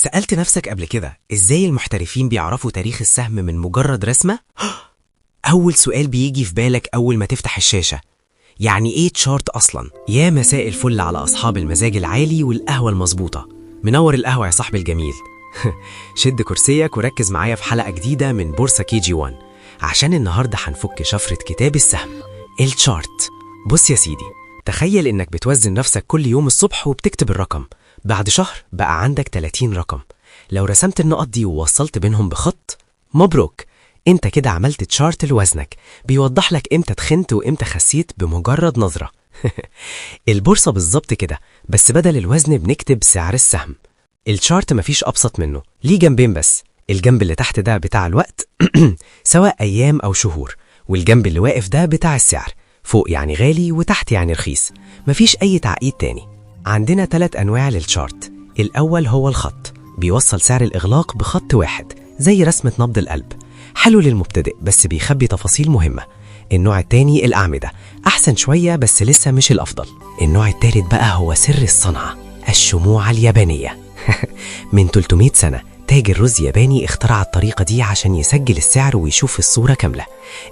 سألت نفسك قبل كده إزاي المحترفين بيعرفوا تاريخ السهم من مجرد رسمة؟ أول سؤال بيجي في بالك أول ما تفتح الشاشة، يعني إيه تشارت أصلاً؟ يا مساء الفل على أصحاب المزاج العالي والقهوة المظبوطة. منور القهوة يا صاحبي الجميل. شد كرسيك وركز معايا في حلقة جديدة من بورصة KG1، عشان النهاردة هنفك شفرة كتاب السهم التشارت. بص يا سيدي، تخيل إنك بتوزن نفسك كل يوم الصبح وبتكتب الرقم. بعد شهر بقى عندك 30 رقم. لو رسمت النقط دي ووصلت بينهم بخط، مبروك، انت كده عملت تشارت لوزنك بيوضح لك امتى تخنت وامتى خسيت بمجرد نظرة. البورصة بالظبط كده، بس بدل الوزن بنكتب سعر السهم. التشارت مفيش أبسط منه، ليه جنبين بس. الجنب اللي تحت ده بتاع الوقت سواء أيام أو شهور، والجنب اللي واقف ده بتاع السعر، فوق يعني غالي وتحت يعني رخيص. مفيش أي تعقيد تاني. عندنا 3 أنواع للتشارت. الأول هو الخط، بيوصل سعر الإغلاق بخط واحد زي رسمة نبض القلب، حلو للمبتدئ بس بيخبي تفاصيل مهمة. النوع التاني الأعمدة، أحسن شوية بس لسه مش الأفضل. النوع التالت بقى هو سر الصنعة، الشموع اليابانية. من 300 سنة تاجر رز ياباني اخترع الطريقة دي عشان يسجل السعر ويشوف الصورة كاملة.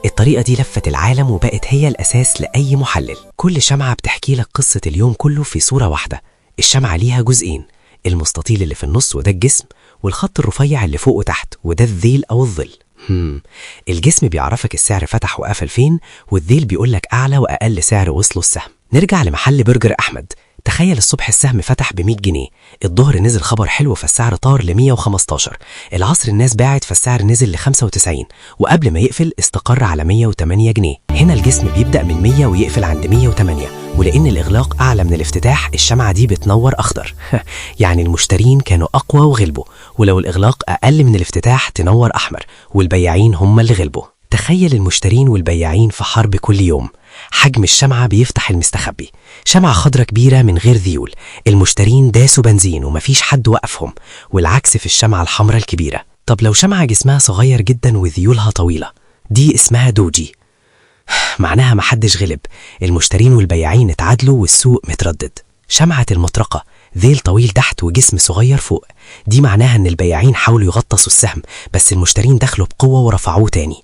الطريقة دي لفت العالم وبقت هي الأساس لأي محلل. كل شمعة بتحكي لك قصة اليوم كله في صورة واحدة. الشمعة ليها جزئين، المستطيل اللي في النص وده الجسم، والخط الرفيع اللي فوق وتحت وده الذيل أو الظل. الجسم بيعرفك السعر فتح وقفل فين، والذيل بيقولك أعلى وأقل سعر وصله السهم. نرجع لمحل برجر أحمد. تخيل الصبح السهم فتح ب100 جنيه، الظهر نزل خبر حلو فالسعر طار ل115، العصر الناس باعت فالسعر نزل ل95، وقبل ما يقفل استقر على 108 جنيه. هنا الجسم بيبدأ من 100 ويقفل عند 108، ولأن الإغلاق أعلى من الافتتاح الشمعة دي بتنور أخضر. يعني المشترين كانوا أقوى وغلبوا، ولو الإغلاق أقل من الافتتاح تنور أحمر، والبياعين هم اللي غلبوا. تخيل المشترين والبياعين في حرب كل يوم. حجم الشمعة بيفتح المستخبي، شمعة خضرة كبيرة من غير ذيول، المشترين داسوا بنزين ومفيش حد وقفهم، والعكس في الشمعة الحمراء الكبيرة. طب لو شمعة جسمها صغير جدا وذيولها طويلة، دي اسمها دوجي، معناها محدش غلب، المشترين والبياعين اتعادلوا والسوق متردد. شمعة المطرقة، ذيل طويل تحت وجسم صغير فوق، دي معناها ان البياعين حاولوا يغطسوا السهم بس المشترين دخلوا بقوة ورفعوه تاني،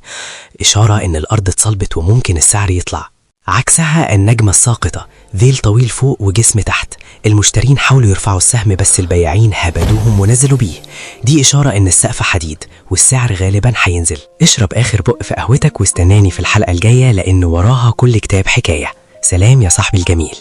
إشارة ان الأرض اتصلبت وممكن السعر يطلع. عكسها النجمة الساقطة، ذيل طويل فوق وجسم تحت، المشترين حاولوا يرفعوا السهم بس البياعين هبدوهم ونزلوا بيه، دي إشارة ان السقف حديد والسعر غالبا هينزل. اشرب آخر بق في قهوتك واستناني في الحلقة الجاية، لأن وراها كل كتاب حكاية. سلام يا صاحبي الجميل.